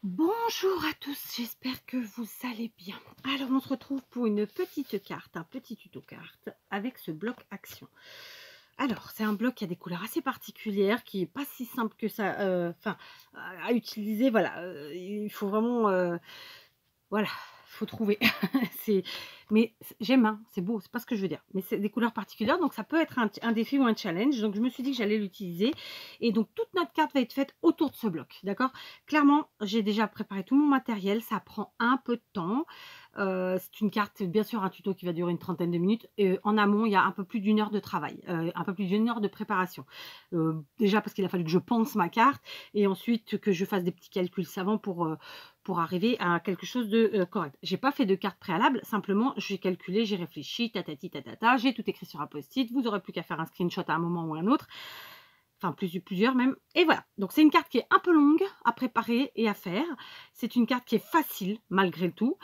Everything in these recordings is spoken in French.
Bonjour à tous, j'espère que vous allez bien. Alors on se retrouve pour une petite carte, un petit tuto carte avec ce bloc action. Alors c'est un bloc qui a des couleurs assez particulières, qui est pas si simple que ça, à utiliser. Voilà, il faut vraiment, voilà, faut trouver. C'est mais j'aime, hein, c'est beau, c'est pas ce que je veux dire, mais c'est des couleurs particulières, donc ça peut être un défi ou un challenge. Donc je me suis dit que j'allais l'utiliser et donc toute notre carte va être faite autour de ce bloc, d'accord? Clairement, j'ai déjà préparé tout mon matériel, ça prend un peu de temps. C'est une carte, bien sûr, un tuto qui va durer une trentaine de minutes et en amont, il y a un peu plus d'une heure de travail, un peu plus d'une heure de préparation. Déjà parce qu'il a fallu que je pense ma carte et ensuite que je fasse des petits calculs savants pour arriver à quelque chose de correct. J'ai pas fait de carte préalable, simplement j'ai calculé, j'ai réfléchi, tatati tatata, j'ai tout écrit sur un post-it. Vous aurez plus qu'à faire un screenshot à un moment ou à un autre, enfin plusieurs même. Et voilà, donc c'est une carte qui est un peu longue à préparer et à faire. C'est une carte qui est facile malgré tout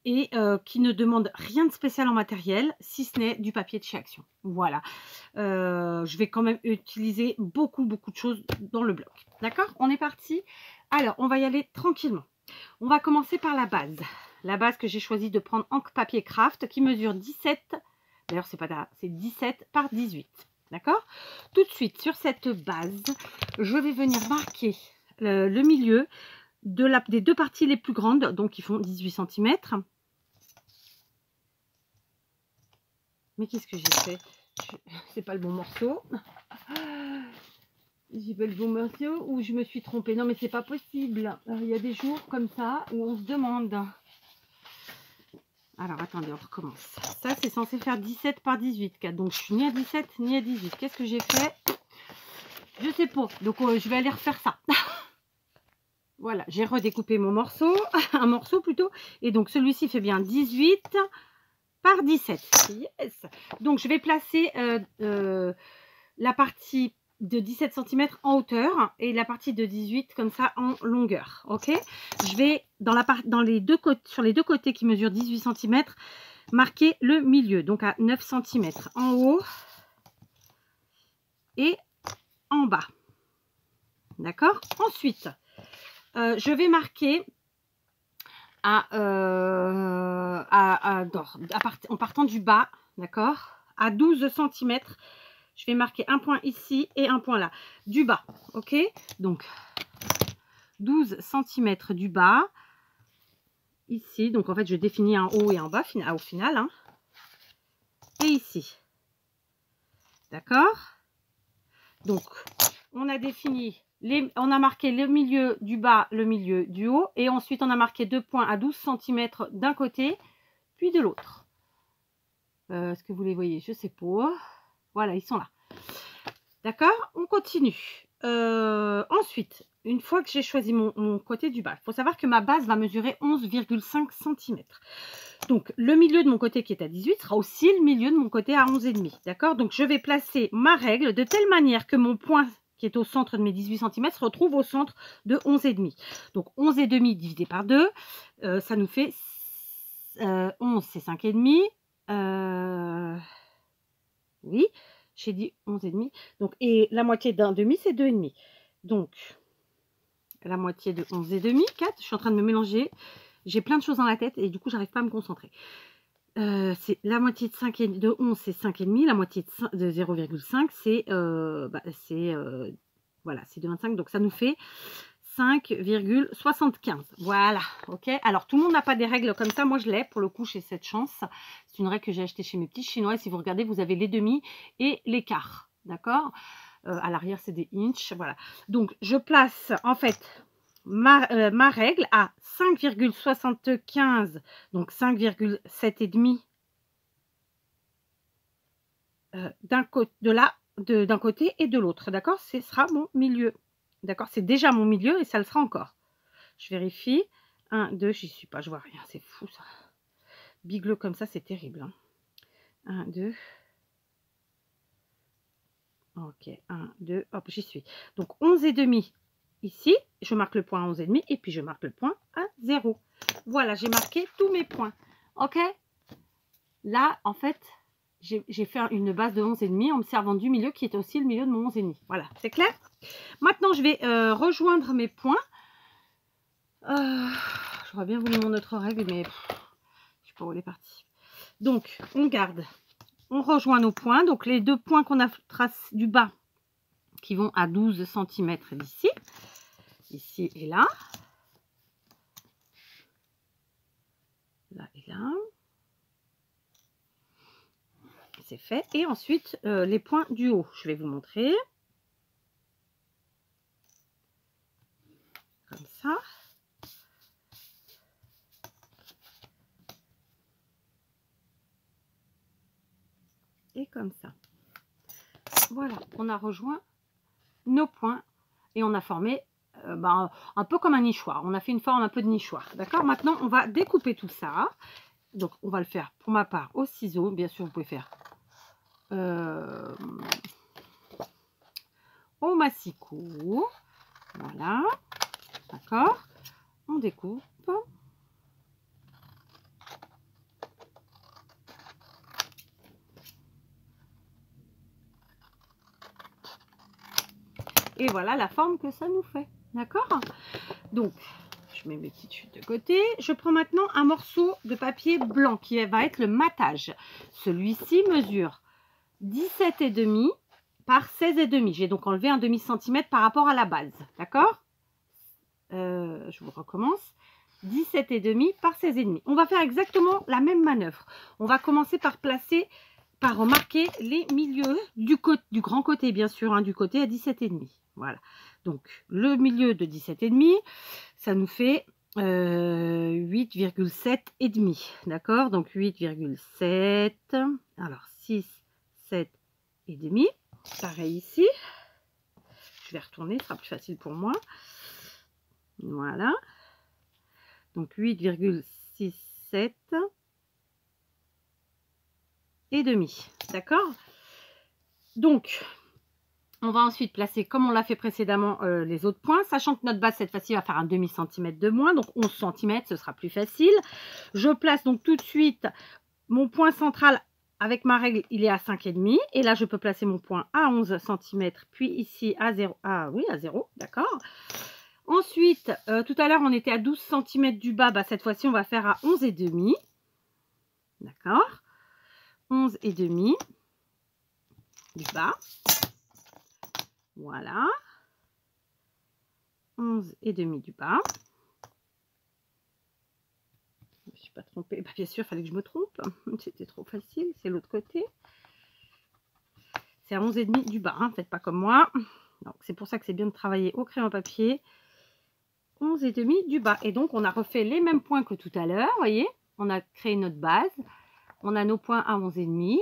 et qui ne demande rien de spécial en matériel, si ce n'est du papier de chez Action. Voilà, je vais quand même utiliser beaucoup de choses dans le bloc. D'accord? On est parti. Alors, on va y aller tranquillement. On va commencer par la base. La base que j'ai choisi de prendre en papier craft qui mesure 17. D'ailleurs, c'est pas là, c'est 17 par 18. D'accord? Tout de suite, sur cette base, je vais venir marquer le milieu des deux parties les plus grandes, donc qui font 18 cm. Mais qu'est-ce que j'ai fait? C'est pas le bon morceau. J'ai pas le bon morceau ou je me suis trompée. Non, mais c'est pas possible. Il y a des jours comme ça où on se demande. Alors, attendez, on recommence. Ça, c'est censé faire 17 par 18. Donc, je suis ni à 17 ni à 18. Qu'est-ce que j'ai fait? Je sais pas. Donc, je vais aller refaire ça. Voilà, j'ai redécoupé mon morceau. Un morceau plutôt. Et donc, celui-ci fait bien 18 par 17. Yes. Donc, je vais placer la partie de 17 cm en hauteur et la partie de 18 comme ça en longueur. Ok, je vais sur les deux côtés qui mesurent 18 cm marquer le milieu, donc à 9 cm en haut et en bas. D'accord? Ensuite, je vais marquer en partant du bas, d'accord, à 12 cm. Je vais marquer un point ici et un point là, du bas, ok? Donc, 12 cm du bas, ici. Donc, en fait, je définis un haut et un bas au final. Hein, et ici. D'accord? Donc, on a défini, on a marqué le milieu du bas, le milieu du haut. Et ensuite, on a marqué deux points à 12 cm d'un côté, puis de l'autre. Est-ce que vous les voyez? Je sais pas. Voilà, ils sont là. D'accord? On continue. Ensuite, une fois que j'ai choisi mon côté du bas, il faut savoir que ma base va mesurer 11,5 cm. Donc, le milieu de mon côté qui est à 18 sera aussi le milieu de mon côté à 11,5. D'accord? Donc, je vais placer ma règle de telle manière que mon point qui est au centre de mes 18 cm se retrouve au centre de 11,5. Donc, 11,5 divisé par 2, ça nous fait 11, c'est 5,5. Oui, j'ai dit 11,5. Donc, et la moitié d'un demi, c'est 2,5. Donc, la moitié de 11,5, 4. Je suis en train de me mélanger. J'ai plein de choses dans la tête et du coup, j'arrive pas à me concentrer. C'est la moitié de 11, c'est 5,5. La moitié de 0,5, c'est voilà, c'est de 25. Donc, ça nous fait 5,75. Voilà, ok. Alors, tout le monde n'a pas des règles comme ça. Moi, je l'ai. Pour le coup, j'ai cette chance. C'est une règle que j'ai achetée chez mes petits Chinois. Et si vous regardez, vous avez les demi et les quarts. D'accord? À l'arrière, c'est des inches. Voilà. Donc, je place, en fait, ma règle à 5,75. Donc, 5,7,5 d'un côté et de l'autre. D'accord? Ce sera mon milieu. D'accord? C'est déjà mon milieu et ça le sera encore. Je vérifie. 1, 2, j'y suis pas, je vois rien. C'est fou ça. Bigleux comme ça, c'est terrible. Hein. 1, 2. Ok, 1, 2, hop, j'y suis. Donc 11,5 ici. Je marque le point à 11,5 et puis je marque le point à 0. Voilà, j'ai marqué tous mes points. Ok? Là, en fait, j'ai fait une base de 11,5 en me servant du milieu qui est aussi le milieu de mon 11,5. Voilà, c'est clair? Maintenant, je vais rejoindre mes points. J'aurais bien voulu mon autre règle, mais je sais pas où elle est partie. Donc, on garde. On rejoint nos points. Donc, les deux points qu'on a tracés du bas qui vont à 12 cm d'ici. Ici et là. Là et là. C'est fait. Et ensuite, les points du haut. Je vais vous montrer. Comme ça. Et comme ça. Voilà, on a rejoint nos points et on a formé un peu comme un nichoir. On a fait une forme un peu de nichoir. D'accord? Maintenant, on va découper tout ça. Donc, on va le faire pour ma part au ciseau. Bien sûr, vous pouvez faire au massicot. Voilà. D'accord? On découpe. Et voilà la forme que ça nous fait. D'accord? Donc, je mets mes petites chutes de côté. Je prends maintenant un morceau de papier blanc qui va être le matage. Celui-ci mesure 17,5 par 16,5. J'ai donc enlevé un demi-centimètre par rapport à la base. D'accord? Je vous recommence. 17,5 par 16,5. On va faire exactement la même manœuvre. On va commencer par remarquer les milieux du grand côté, bien sûr, hein, du côté à 17,5. Voilà. Donc, le milieu de 17,5, ça nous fait 8,7 et demi. D'accord? Donc, 8,7. Alors, 6, 7 et demi. Pareil ici. Je vais retourner, ce sera plus facile pour moi. Voilà. Donc, 8,67 et demi. D'accord? Donc, on va ensuite placer, comme on l'a fait précédemment, les autres points, sachant que notre base, cette fois-ci, va faire un demi-centimètre de moins, donc 11 cm, ce sera plus facile. Je place donc tout de suite mon point central avec ma règle, il est à 5,5. Et là, je peux placer mon point à 11 cm, puis ici à 0. Ah oui, à 0, d'accord. Ensuite, tout à l'heure, on était à 12 cm du bas. Bah, cette fois-ci, on va faire à 11,5. D'accord. 11,5 du bas. Voilà. 11,5 du bas. Je ne me suis pas trompée. Bah, bien sûr, il fallait que je me trompe. C'était trop facile. C'est l'autre côté. C'est à 11,5 du bas. Hein. Faites pas comme moi. C'est pour ça que c'est bien de travailler au crayon papier. 11,5 du bas. Et donc, on a refait les mêmes points que tout à l'heure. Vous voyez, on a créé notre base. On a nos points à 11,5.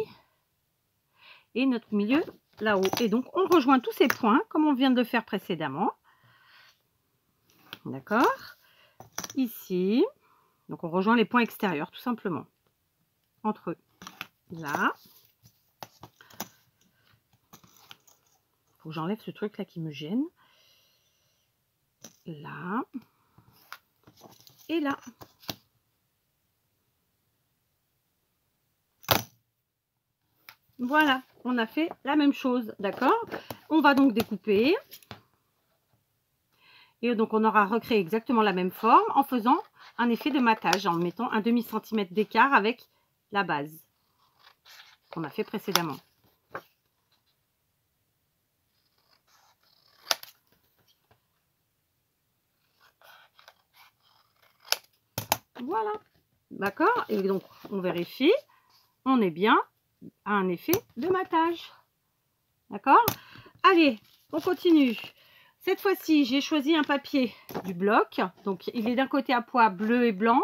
Et notre milieu là-haut. Et donc, on rejoint tous ces points comme on vient de le faire précédemment. D'accord? Ici. Donc, on rejoint les points extérieurs, tout simplement. Entre eux. Là. Il faut que j'enlève ce truc-là qui me gêne. Là. Et là. Voilà, on a fait la même chose, d'accord? On va donc découper. Et donc, on aura recréé exactement la même forme en faisant un effet de matage, en mettant un demi-centimètre d'écart avec la base qu'on a fait précédemment. Voilà, d'accord? Et donc, on vérifie, on est bien à un effet de matage. D'accord? Allez, on continue. Cette fois-ci, j'ai choisi un papier du bloc. Donc, il est d'un côté à pois bleu et blanc.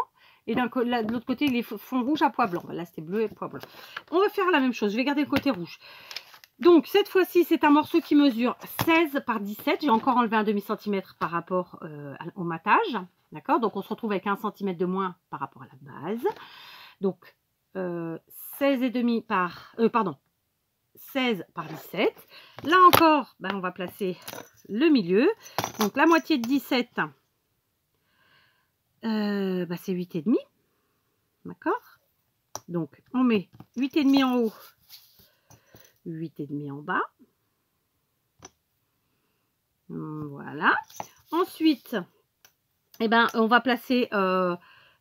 Et de l'autre côté, il est fond rouge à pois blanc. Là, c'était bleu et pois blanc. On va faire la même chose. Je vais garder le côté rouge. Donc, cette fois-ci, c'est un morceau qui mesure 16 par 17. J'ai encore enlevé un demi-centimètre par rapport au matage. D'accord? Donc, on se retrouve avec 1 cm de moins par rapport à la base. Donc, 16,5 par... pardon. 16 par 17. Là encore, on va placer le milieu. Donc la moitié de 17, c'est 8,5. D'accord? Donc on met 8,5 en haut, 8,5 en bas. Voilà. Ensuite, eh ben, on va placer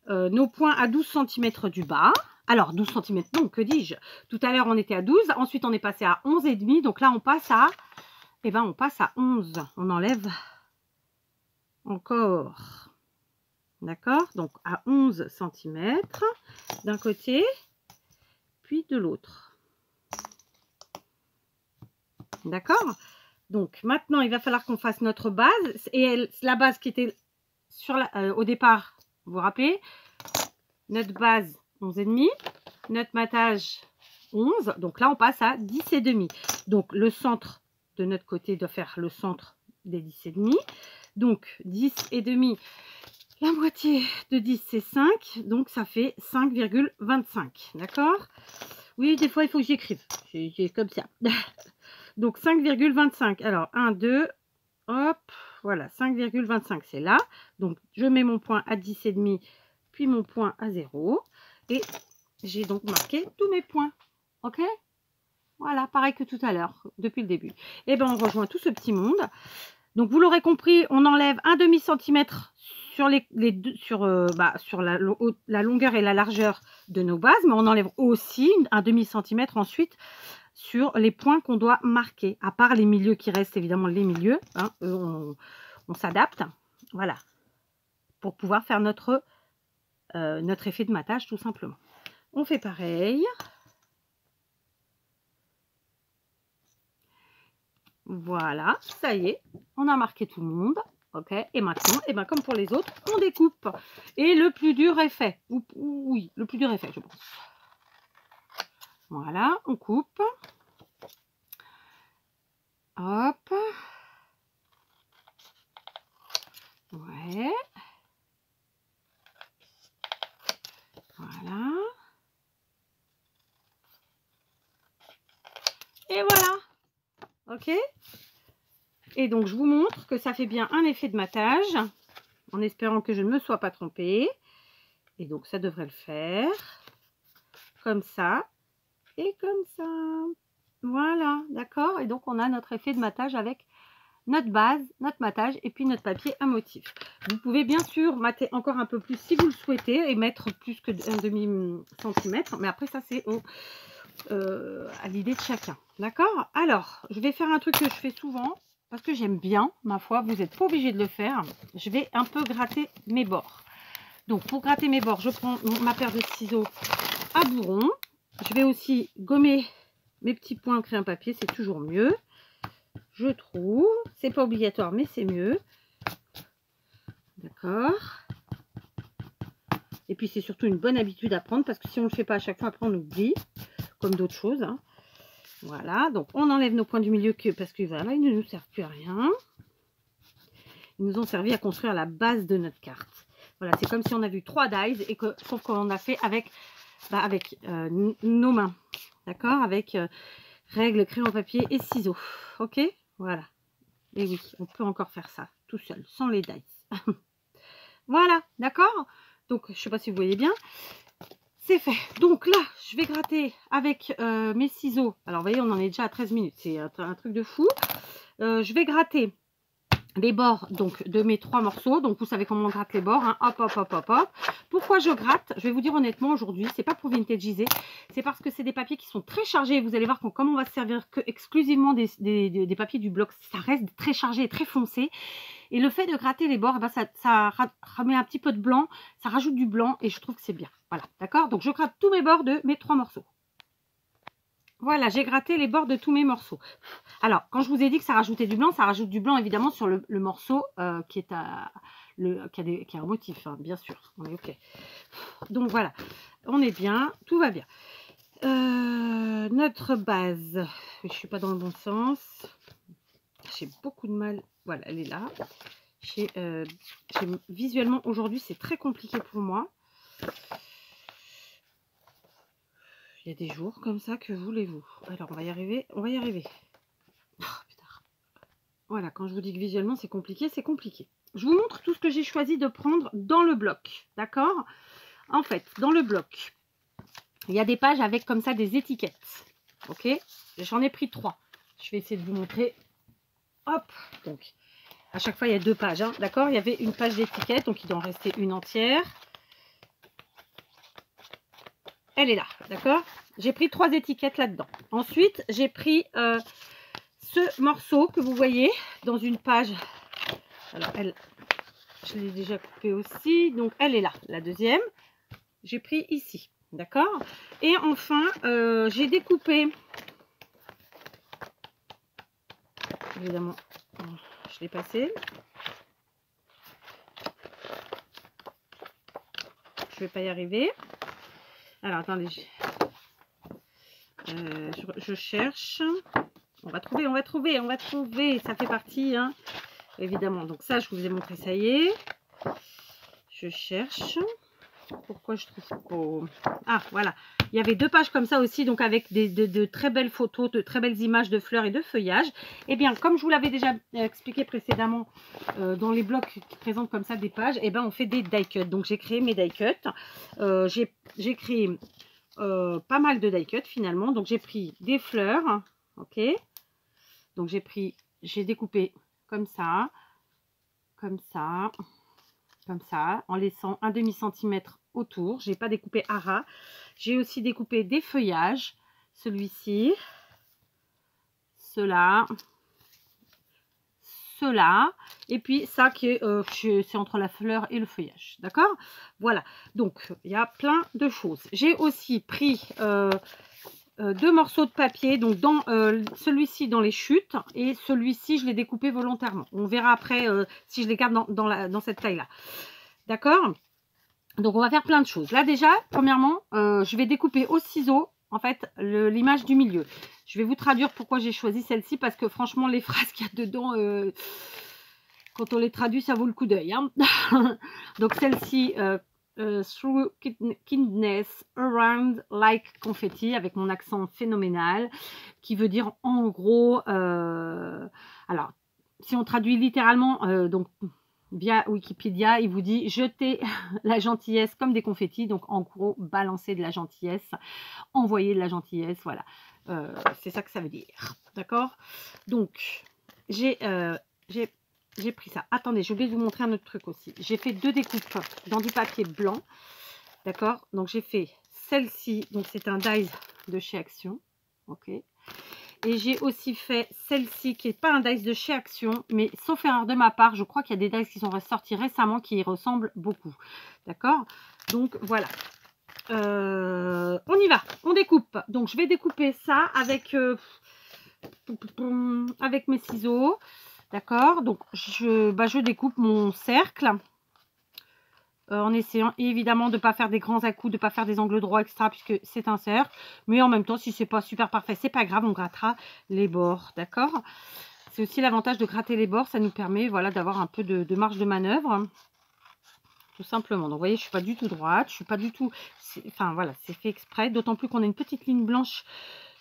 nos points à 12 cm du bas. Alors, 12 cm, non, que dis-je? Tout à l'heure, on était à 12. Ensuite, on est passé à 11,5. Donc là, on passe à, eh ben, on passe à 11. On enlève encore. D'accord? Donc, à 11 cm d'un côté, puis de l'autre. D'accord? Donc, maintenant, il va falloir qu'on fasse notre base. Et la base qui était sur au départ, vous vous rappelez? Notre base, 11,5. Notre matage, 11. Donc là, on passe à 10,5. Donc, le centre de notre côté doit faire le centre des 10,5. Donc, 10,5. La moitié de 10, c'est 5. Donc, ça fait 5,25. D'accord? Oui, des fois, il faut que j'écrive. C'est comme ça. Donc, 5,25. Alors, 1, 2, hop. Voilà, 5,25, c'est là. Donc, je mets mon point à 10,5, puis mon point à 0. Et j'ai donc marqué tous mes points. OK? Voilà, pareil que tout à l'heure, depuis le début. Et bien, on rejoint tout ce petit monde. Donc, vous l'aurez compris, on enlève un demi-centimètre sur sur la longueur et la largeur de nos bases, mais on enlève aussi un demi-centimètre ensuite sur les points qu'on doit marquer, à part les milieux qui restent, évidemment, les milieux. Hein, on s'adapte, voilà, pour pouvoir faire notre effet de matage, tout simplement. On fait pareil. Voilà, ça y est, on a marqué tout le monde. Ok, et maintenant, et ben, comme pour les autres, on découpe. Et le plus dur est fait. Oui, le plus dur est fait, je pense. Voilà, on coupe. Hop. Ouais. Voilà. Et voilà. Ok. Et donc, je vous montre que ça fait bien un effet de matage, en espérant que je ne me sois pas trompée. Et donc, ça devrait le faire. Comme ça. Et comme ça. Voilà, d'accord. Et donc, on a notre effet de matage avec notre base, notre matage et puis notre papier à motif. Vous pouvez bien sûr mater encore un peu plus si vous le souhaitez et mettre plus que un demi-centimètre. Mais après, ça, c'est à l'idée de chacun. D'accord? Alors, je vais faire un truc que je fais souvent parce que j'aime bien, ma foi. Vous n'êtes pas obligé de le faire. Je vais un peu gratter mes bords. Donc, pour gratter mes bords, je prends ma paire de ciseaux à bourron. Je vais aussi gommer mes petits points au crayon papier, c'est toujours mieux. Je trouve. C'est pas obligatoire, mais c'est mieux. D'accord. Et puis, c'est surtout une bonne habitude à prendre parce que si on ne le fait pas à chaque fois, après, on oublie. Comme d'autres choses. Hein. Voilà. Donc, on enlève nos points du milieu parce que voilà, ils ne nous servent plus à rien. Ils nous ont servi à construire la base de notre carte. Voilà, c'est comme si on avait eu 3 dies et que, sauf qu'on a fait avec, nos mains. D'accord? Avec règles, crayon papier et ciseaux. Ok? Voilà. Et oui, on peut encore faire ça tout seul, sans les dice. Voilà, d'accord? Donc, je ne sais pas si vous voyez bien. C'est fait. Donc là, je vais gratter avec mes ciseaux. Alors, vous voyez, on en est déjà à 13 minutes. C'est un truc de fou. Je vais gratter les bords donc de mes 3 morceaux. Donc, vous savez comment on gratte les bords. Hein. Hop, hop, hop, hop, hop. Pourquoi je gratte? Je vais vous dire honnêtement aujourd'hui, c'est pas pour vintagiser. C'est parce que c'est des papiers qui sont très chargés. Vous allez voir que comme on va se servir que exclusivement des papiers du bloc, ça reste très chargé et très foncé. Et le fait de gratter les bords, ben ça remet un petit peu de blanc. Ça rajoute du blanc et je trouve que c'est bien. Voilà, d'accord? Donc, je gratte tous mes bords de mes 3 morceaux. Voilà, j'ai gratté les bords de tous mes morceaux. Alors, quand je vous ai dit que ça rajoutait du blanc, ça rajoute du blanc évidemment sur le morceau qui a un motif, hein, bien sûr. On est OK. Donc voilà, on est bien, tout va bien. Notre base, je ne suis pas dans le bon sens. J'ai beaucoup de mal. Voilà, elle est là. Visuellement, aujourd'hui, c'est très compliqué pour moi. Il y a des jours comme ça, que voulez-vous? Alors, on va y arriver. On va y arriver. Oh, putain. Voilà, quand je vous dis que visuellement, c'est compliqué, c'est compliqué. Je vous montre tout ce que j'ai choisi de prendre dans le bloc. D'accord? En fait, dans le bloc, il y a des pages avec comme ça des étiquettes. Ok? J'en ai pris 3. Je vais essayer de vous montrer. Hop! Donc, À chaque fois, il y a 2 pages, hein, d'accord? Il y avait une page d'étiquette, donc il doit en rester une entière. Elle est là, d'accord? J'ai pris 3 étiquettes là-dedans. Ensuite, j'ai pris ce morceau que vous voyez dans une page. Alors, elle, je l'ai déjà coupée aussi, donc elle est là, la deuxième. J'ai pris ici, d'accord? Et enfin, j'ai découpé, évidemment, je l'ai passé. Je vais pas y arriver. Alors, attendez, je cherche. On va trouver, on va trouver, on va trouver. Ça fait partie, hein, évidemment. Donc ça, je vous ai montré, ça y est. Je cherche. Pourquoi je trouve pas... Ah, voilà. Il y avait 2 pages comme ça aussi, donc avec de très belles photos, de très belles images de fleurs et de feuillages. Eh bien, comme je vous l'avais déjà expliqué précédemment, dans les blocs qui présentent comme ça des pages, eh bien, on fait des die cuts. Donc, j'ai créé mes die cuts. J'ai créé pas mal de die cuts finalement. Donc, j'ai pris des fleurs, ok. Donc, j'ai découpé comme ça, comme ça, comme ça, en laissant un demi-centimètre autour. J'ai pas découpé à ras. J'ai aussi découpé des feuillages, celui-ci, cela, cela, et puis ça qui est, c'est entre la fleur et le feuillage, d'accord? Voilà, donc il y a plein de choses. J'ai aussi pris 2 morceaux de papier, donc dans celui-ci dans les chutes, et celui-ci je l'ai découpé volontairement. On verra après si je les garde dans cette taille-là. D'accord? Donc, on va faire plein de choses. Là, déjà, premièrement, je vais découper au ciseau, en fait, l'image du milieu. Je vais vous traduire pourquoi j'ai choisi celle-ci, parce que franchement, les phrases qu'il y a dedans, quand on les traduit, ça vaut le coup d'œil. Hein. Donc, celle-ci, through kindness, around like confetti, avec mon accent phénoménal, qui veut dire, en gros, alors, si on traduit littéralement, donc, via Wikipédia, il vous dit jeter la gentillesse comme des confettis. Donc, en gros, balancer de la gentillesse, envoyer de la gentillesse. Voilà, c'est ça que ça veut dire. D'accord? Donc, j'ai pris ça. Attendez, j'ai oublié de vous montrer un autre truc aussi. J'ai fait 2 découpes dans du papier blanc. D'accord? Donc, j'ai fait celle-ci. Donc, c'est un dies de chez Action. Ok? Et j'ai aussi fait celle-ci qui n'est pas un dice de chez Action, mais sauf erreur de ma part, je crois qu'il y a des dice qui sont ressortis récemment qui y ressemblent beaucoup. D'accord? Donc voilà. On y va, on découpe. Donc je vais découper ça avec mes ciseaux. D'accord? Donc je découpe mon cercle. En essayant évidemment de ne pas faire des grands à-coups, de ne pas faire des angles droits extra puisque c'est un cercle. Mais en même temps, si c'est pas super parfait, c'est pas grave, on grattera les bords, d'accord? C'est aussi l'avantage de gratter les bords, ça nous permet voilà, d'avoir un peu de marge de manœuvre. Tout simplement. Donc vous voyez, je ne suis pas du tout droite, je suis pas du tout... Enfin voilà, c'est fait exprès, d'autant plus qu'on a une petite ligne blanche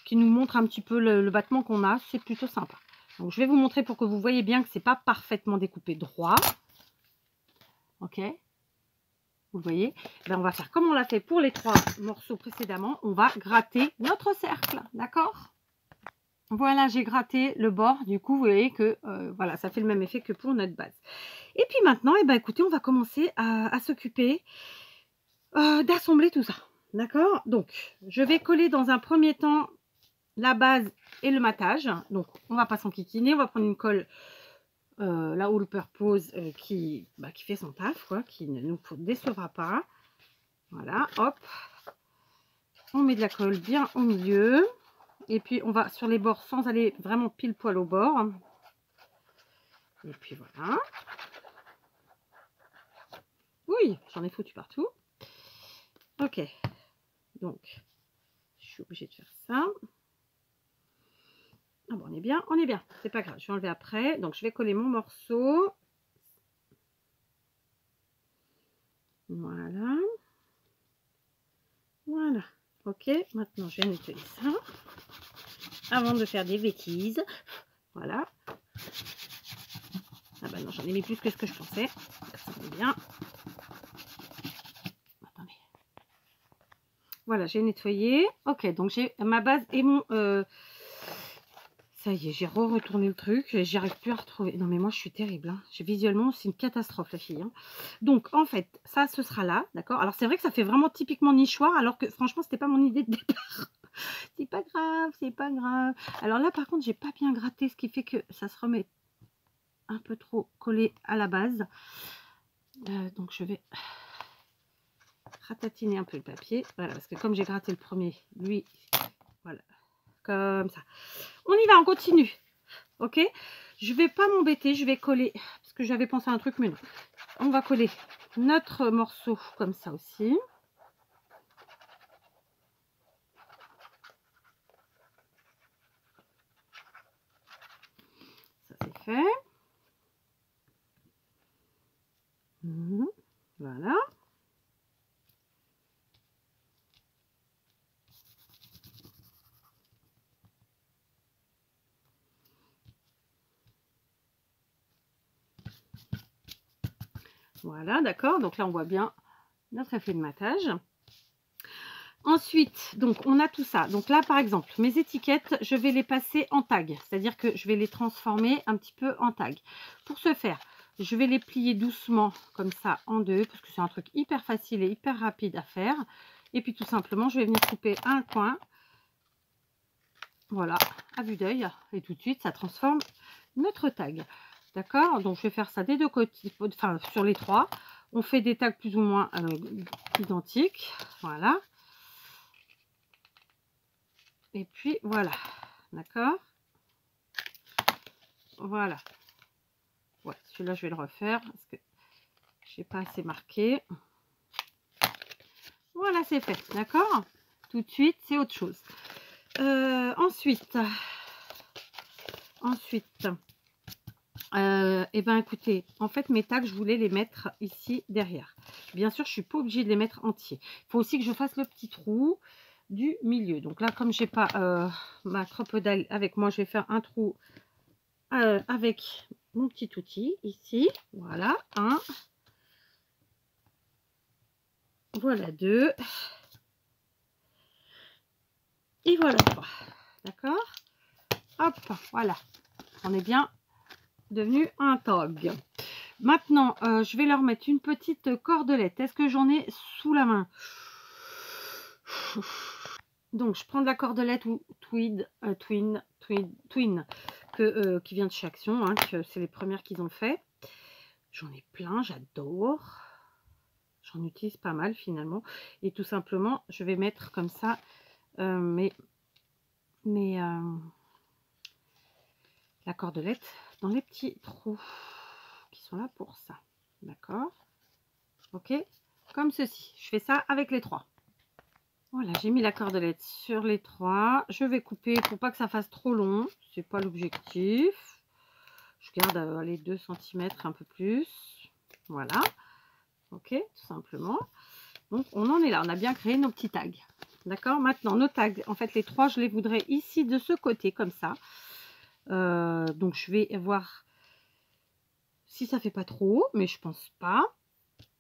qui nous montre un petit peu le battement qu'on a, c'est plutôt sympa. Donc je vais vous montrer pour que vous voyez bien que c'est pas parfaitement découpé droit. Ok? Vous voyez, ben, on va faire comme on l'a fait pour les 3 morceaux précédemment. On va gratter notre cercle, d'accord? Voilà, j'ai gratté le bord. Du coup, vous voyez que voilà, ça fait le même effet que pour notre base. Et puis maintenant, eh ben, écoutez, on va commencer à s'occuper d'assembler tout ça, d'accord? Donc, je vais coller dans un premier temps la base et le matage. Donc, on va pas s'enquiquiner, on va prendre une colle la All Purpose qui fait son taf, quoi, qui ne nous décevra pas. Voilà, hop. On met de la colle bien au milieu. Et puis, on va sur les bords sans aller vraiment pile poil au bord. Et puis, voilà. Oui, j'en ai foutu partout. Ok. Donc, je suis obligée de faire ça. Ah bon, on est bien, on est bien. C'est pas grave, je vais enlever après. Donc, je vais coller mon morceau. Voilà. Voilà. Ok, maintenant, je vais nettoyer ça. Avant de faire des bêtises. Voilà. Ah bah non, j'en ai mis plus que ce que je pensais. Ça va bien. Attendez. Voilà, j'ai nettoyé. Ok, donc j'ai ma base et mon Ça y est, j'ai retourné le truc et j'y arrive plus à retrouver. Non mais moi je suis terrible. Hein. Visuellement, c'est une catastrophe la fille. Hein. Donc en fait, ça ce sera là, d'accord. Alors c'est vrai que ça fait vraiment typiquement nichoir, alors que franchement c'était pas mon idée de départ. C'est pas grave, c'est pas grave. Alors là par contre, j'ai pas bien gratté, ce qui fait que ça se remet un peu trop collé à la base. Donc je vais ratatiner un peu le papier. Voilà, parce que comme j'ai gratté le premier, lui, voilà, comme ça. On y va, on continue. Ok, je vais pas m'embêter, je vais coller, parce que j'avais pensé à un truc, mais non. On va coller notre morceau comme ça aussi. Ça c'est fait. Voilà. Voilà, d'accord. Donc là, on voit bien notre effet de matage. Ensuite, donc on a tout ça. Donc là, par exemple, mes étiquettes, je vais les passer en tag. C'est-à-dire que je vais les transformer un petit peu en tag. Pour ce faire, je vais les plier doucement comme ça en deux, parce que c'est un truc hyper facile et hyper rapide à faire. Et puis tout simplement, je vais venir couper un coin. Voilà, à vue d'œil. Et tout de suite, ça transforme notre tag. D'accord? Donc je vais faire ça des deux côtés, enfin sur les trois. On fait des tags plus ou moins identiques. Voilà. Et puis voilà, d'accord. Voilà. Ouais, celui-là je vais le refaire parce que j'ai pas assez marqué. Voilà, c'est fait, d'accord. Tout de suite, c'est autre chose. Ensuite, et ben écoutez, en fait mes tags, je voulais les mettre ici derrière. Bien sûr, je suis pas obligée de les mettre entiers. Il faut aussi que je fasse le petit trou du milieu. Donc là, comme j'ai pas ma crocodile avec moi, je vais faire un trou avec mon petit outil ici. Voilà, un. Voilà, deux. Et voilà trois. D'accord? Hop, voilà. On est bien devenu un tog. Maintenant, je vais leur mettre une petite cordelette. Est-ce que j'en ai sous la main? Donc, je prends de la cordelette ou twin qui vient de chez Action, hein, que c'est les premières qu'ils ont fait. J'en ai plein, j'adore. J'en utilise pas mal finalement. Et tout simplement, je vais mettre comme ça la cordelette dans les petits trous qui sont là pour ça. D'accord? Ok? Comme ceci. Je fais ça avec les trois. Voilà, j'ai mis la cordelette sur les trois. Je vais couper pour pas que ça fasse trop long. C'est pas l'objectif. Je garde les 2 cm un peu plus. Voilà. Ok, tout simplement. Donc, on en est là. On a bien créé nos petits tags. D'accord? Maintenant, nos tags, en fait, les trois, je les voudrais ici de ce côté, comme ça. Donc, je vais voir si ça fait pas trop, mais je pense pas.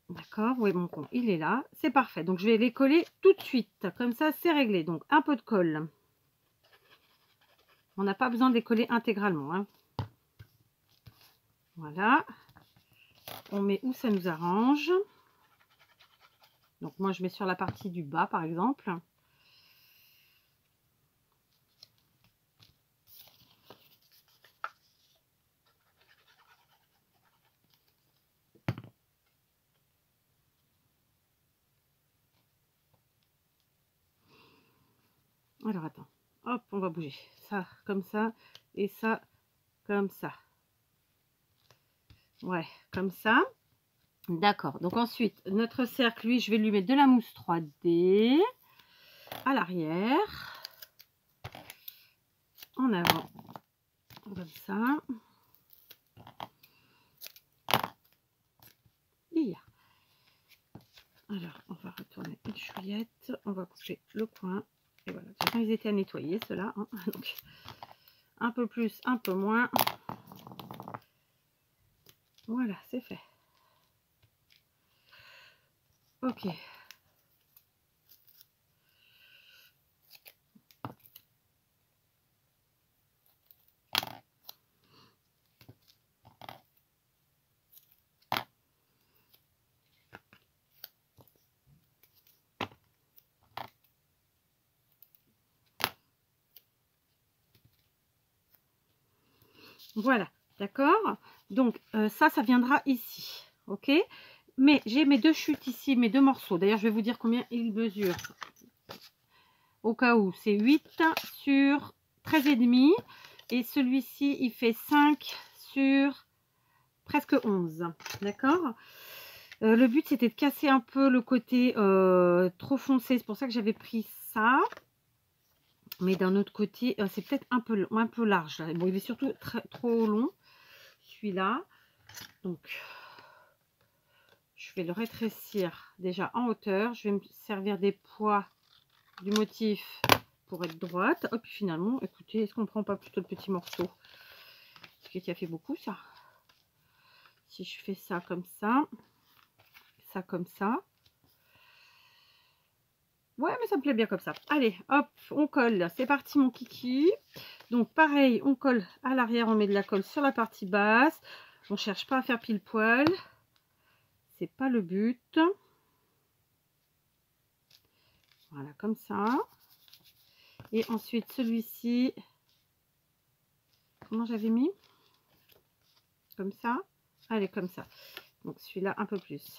D'accord? Oui, mon con, il est là. C'est parfait. Donc, je vais les coller tout de suite. Comme ça, c'est réglé. Donc, un peu de colle. On n'a pas besoin de les coller intégralement. Hein. Voilà. On met où ça nous arrange. Donc, moi, je mets sur la partie du bas, par exemple. Alors, attends. Hop, on va bouger. Ça, comme ça. Et ça, comme ça. Ouais, comme ça. D'accord. Donc, ensuite, notre cercle, lui, je vais lui mettre de la mousse 3D. À l'arrière. En avant. Comme ça. Et alors, on va retourner une chouillette. On va couper le coin. Et voilà. De toute façon, ils étaient à nettoyer, ceux-là. Hein. Donc, un peu plus, un peu moins. Voilà, c'est fait. Ok. Voilà, d'accord. Donc, ça viendra ici, ok. Mais j'ai mes deux chutes ici, mes deux morceaux. D'ailleurs, je vais vous dire combien ils mesurent. Au cas où, c'est 8 sur 13,5. Et celui-ci, il fait 5 sur presque 11. D'accord. Le but, c'était de casser un peu le côté trop foncé. C'est pour ça que j'avais pris ça. Mais d'un autre côté, c'est peut-être un peu large. Là. Bon, il est surtout trop long, celui-là. Donc, je vais le rétrécir déjà en hauteur. Je vais me servir des poids du motif pour être droite. Hop, puis finalement, écoutez, est-ce qu'on ne prend pas plutôt le petit morceau? Parce qu'il a fait beaucoup, ça. Si je fais ça comme ça comme ça. Ouais, mais ça me plaît bien comme ça. Allez, hop, on colle. C'est parti, mon kiki. Donc, pareil, on colle à l'arrière. On met de la colle sur la partie basse. On ne cherche pas à faire pile poil. C'est pas le but. Voilà, comme ça. Et ensuite, celui-ci, comment j'avais mis? Comme ça. Allez, comme ça. Donc, celui-là, un peu plus.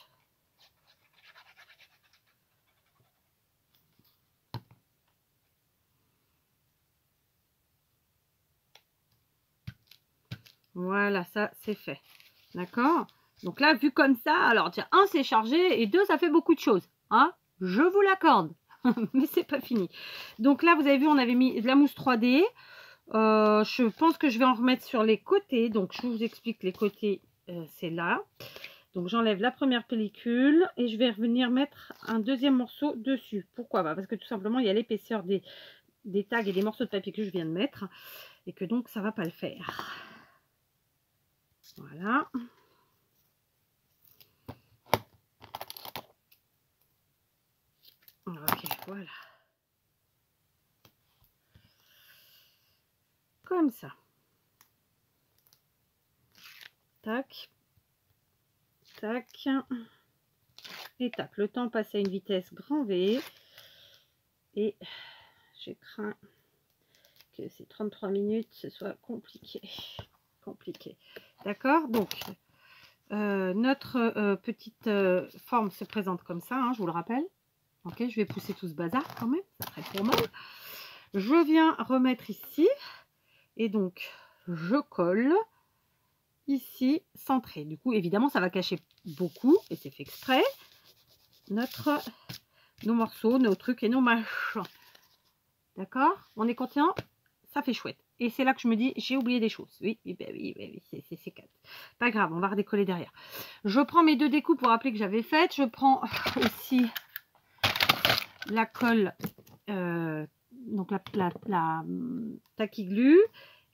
Voilà, ça, c'est fait. D'accord? Donc là, vu comme ça, alors, tiens, un, c'est chargé, et deux, ça fait beaucoup de choses. Hein? Je vous l'accorde. Mais c'est pas fini. Donc là, vous avez vu, on avait mis de la mousse 3D. Je pense que je vais en remettre sur les côtés. Donc, je vous explique les côtés, c'est là. Donc, j'enlève la première pellicule et je vais revenir mettre un deuxième morceau dessus. Pourquoi? Parce que tout simplement, il y a l'épaisseur des tags et des morceaux de papier que je viens de mettre et que donc, ça ne va pas le faire. Voilà. Ok, voilà. Comme ça. Tac. Tac. Et tac. Le temps passe à une vitesse grand V. Et je crains que ces 33 minutes, ce soit compliqué. D'accord. Donc, notre petite forme se présente comme ça, hein, je vous le rappelle. Ok, je vais pousser tout ce bazar quand même, ça serait pour mal. Je viens remettre ici et donc je colle ici centré. Du coup, évidemment, ça va cacher beaucoup et c'est fait exprès nos morceaux, nos trucs et nos machins. D'accord? On est content? Ça fait chouette. Et c'est là que je me dis, j'ai oublié des choses. Oui, c'est 4. Pas grave, on va redécoller derrière. Je prends mes deux découpes pour rappeler que j'avais faites. Je prends aussi la colle, donc la Tacky Glue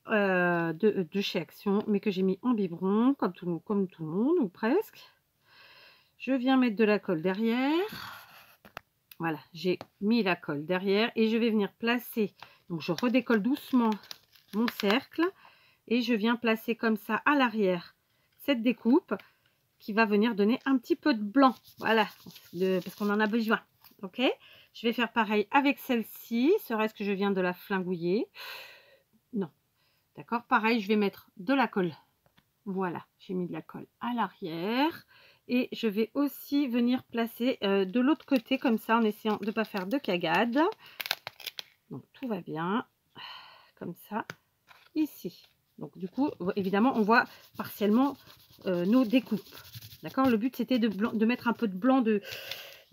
de chez Action, mais que j'ai mis en biberon, comme tout le monde, ou presque. Je viens mettre de la colle derrière. Voilà, j'ai mis la colle derrière et je vais venir placer. Donc, je redécolle doucement mon cercle et je viens placer comme ça à l'arrière cette découpe qui va venir donner un petit peu de blanc. Voilà, parce qu'on en a besoin. Ok, je vais faire pareil avec celle-ci. Serait-ce que je viens de la flingouiller? Non. D'accord, pareil, je vais mettre de la colle. Voilà, j'ai mis de la colle à l'arrière. Et je vais aussi venir placer de l'autre côté comme ça en essayant de ne pas faire de cagade. Donc tout va bien. Comme ça, ici. Donc du coup, évidemment, on voit partiellement nos découpes. D'accord? Le but, c'était de mettre un peu de blanc, de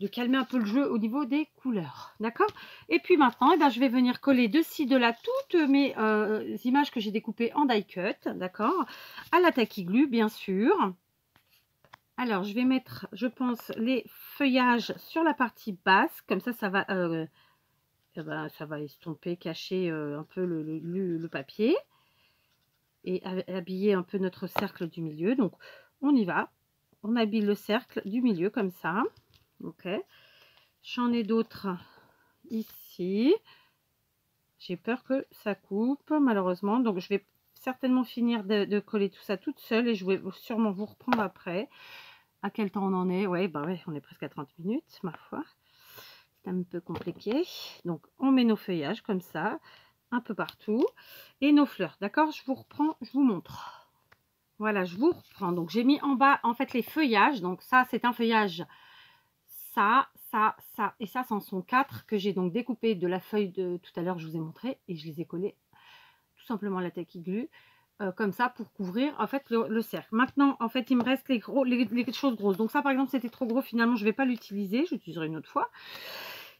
calmer un peu le jeu au niveau des couleurs. D'accord? Et puis maintenant, eh bien, je vais venir coller de ci, de là, toutes mes images que j'ai découpées en die cut. D'accord? À la Tacky Glue, bien sûr. Alors, je vais mettre, je pense, les feuillages sur la partie basse. Comme ça, ça va, ça va estomper, cacher un peu le papier. Et habiller un peu notre cercle du milieu. Donc, on y va. On habille le cercle du milieu comme ça. Ok. J'en ai d'autres ici. J'ai peur que ça coupe, malheureusement. Donc, je vais certainement finir de coller tout ça toute seule. Et je vais sûrement vous reprendre après. À quel temps on en est? Ouais, bah ouais, on est presque à 30 minutes, ma foi. C'est un peu compliqué. Donc, on met nos feuillages comme ça. un peu partout. Et nos fleurs, d'accord? Je vous reprends, je vous montre. Voilà, je vous reprends. Donc, j'ai mis en bas, en fait, les feuillages. Donc, ça, c'est un feuillage. Ça, ça et ça, c'en sont 4 que j'ai donc découpé de la feuille de tout à l'heure, je vous ai montré. Et je les ai collés tout simplement à la tacky glue. Comme ça, pour couvrir, en fait, le cercle. Maintenant, en fait, il me reste les choses grosses. Donc, ça, par exemple, c'était trop gros. Finalement, je ne vais pas l'utiliser. J'utiliserai une autre fois.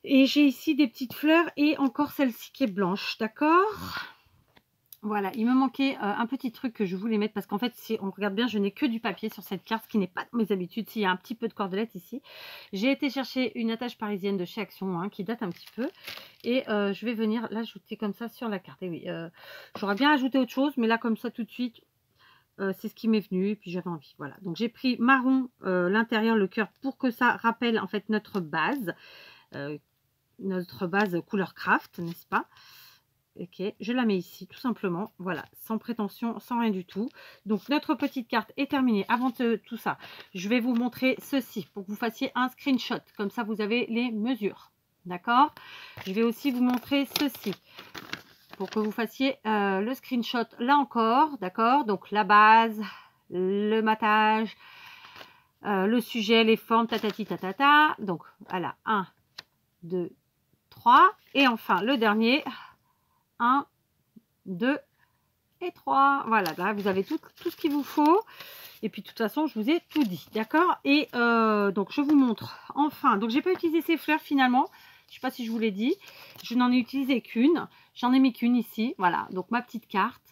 Et j'ai ici des petites fleurs et encore celle-ci qui est blanche, d'accord? Voilà, il me manquait un petit truc que je voulais mettre parce qu'en fait, si on regarde bien, je n'ai que du papier sur cette carte, ce qui n'est pas dans mes habitudes. S'il y a un petit peu de cordelette ici, j'ai été chercher une attache parisienne de chez Action, hein, qui date un petit peu. Et je vais venir l'ajouter comme ça sur la carte. Et oui, j'aurais bien ajouté autre chose, mais là, comme ça, tout de suite, c'est ce qui m'est venu. Et puis, j'avais envie. Voilà, donc j'ai pris marron, l'intérieur, le cœur, pour que ça rappelle en fait notre base couleur craft, n'est-ce pas? Ok, je la mets ici tout simplement, voilà, sans prétention, sans rien du tout. Donc notre petite carte est terminée. Avant tout ça, je vais vous montrer ceci pour que vous fassiez un screenshot, comme ça vous avez les mesures, d'accord? Je vais aussi vous montrer ceci pour que vous fassiez le screenshot là encore, d'accord? Donc la base, le matage, le sujet, les formes, tatati tatata. Donc voilà, 1, 2, 3 et enfin le dernier, 1, 2 et 3. Voilà, là vous avez tout ce qu'il vous faut. Et puis de toute façon, je vous ai tout dit, d'accord? Et donc je vous montre enfin. Donc j'ai pas utilisé ces fleurs finalement. Je sais pas si je vous l'ai dit. Je n'en ai utilisé qu'une. J'en ai mis qu'une ici. Voilà, donc ma petite carte.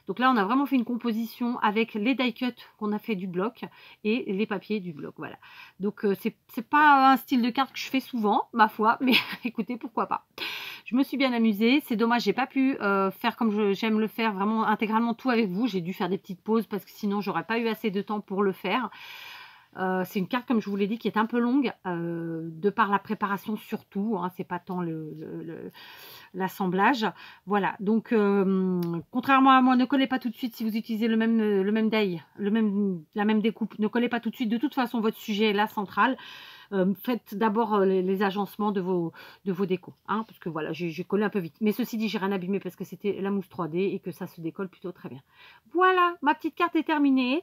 Donc là, on a vraiment fait une composition avec les die cuts qu'on a fait du bloc et les papiers du bloc. Voilà. Donc c'est pas un style de carte que je fais souvent, ma foi, mais écoutez, pourquoi pas. Je me suis bien amusée. C'est dommage, j'ai pas pu faire comme j'aime le faire, vraiment intégralement tout avec vous. J'ai dû faire des petites pauses parce que sinon, j'aurais pas eu assez de temps pour le faire. C'est une carte, comme je vous l'ai dit, qui est un peu longue, de par la préparation surtout. Hein, c'est pas tant l'assemblage. Voilà, donc contrairement à moi, ne collez pas tout de suite si vous utilisez le même die, la même découpe. Ne collez pas tout de suite. De toute façon, votre sujet est là, central. Faites d'abord les agencements de vos décos, hein, parce que voilà, j'ai collé un peu vite. Mais ceci dit, j'ai rien abîmé parce que c'était la mousse 3D et que ça se décolle plutôt très bien. Voilà, ma petite carte est terminée.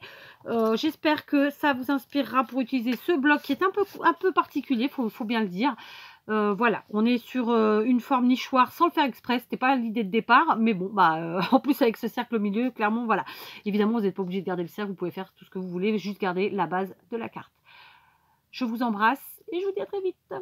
J'espère que ça vous inspirera pour utiliser ce bloc qui est un peu particulier, faut bien le dire. Voilà, on est sur une forme nichoir sans le faire exprès, c'était pas l'idée de départ, mais bon, bah en plus avec ce cercle au milieu, clairement, voilà. Évidemment, vous n'êtes pas obligé de garder le cercle, vous pouvez faire tout ce que vous voulez, juste garder la base de la carte. Je vous embrasse et je vous dis à très vite.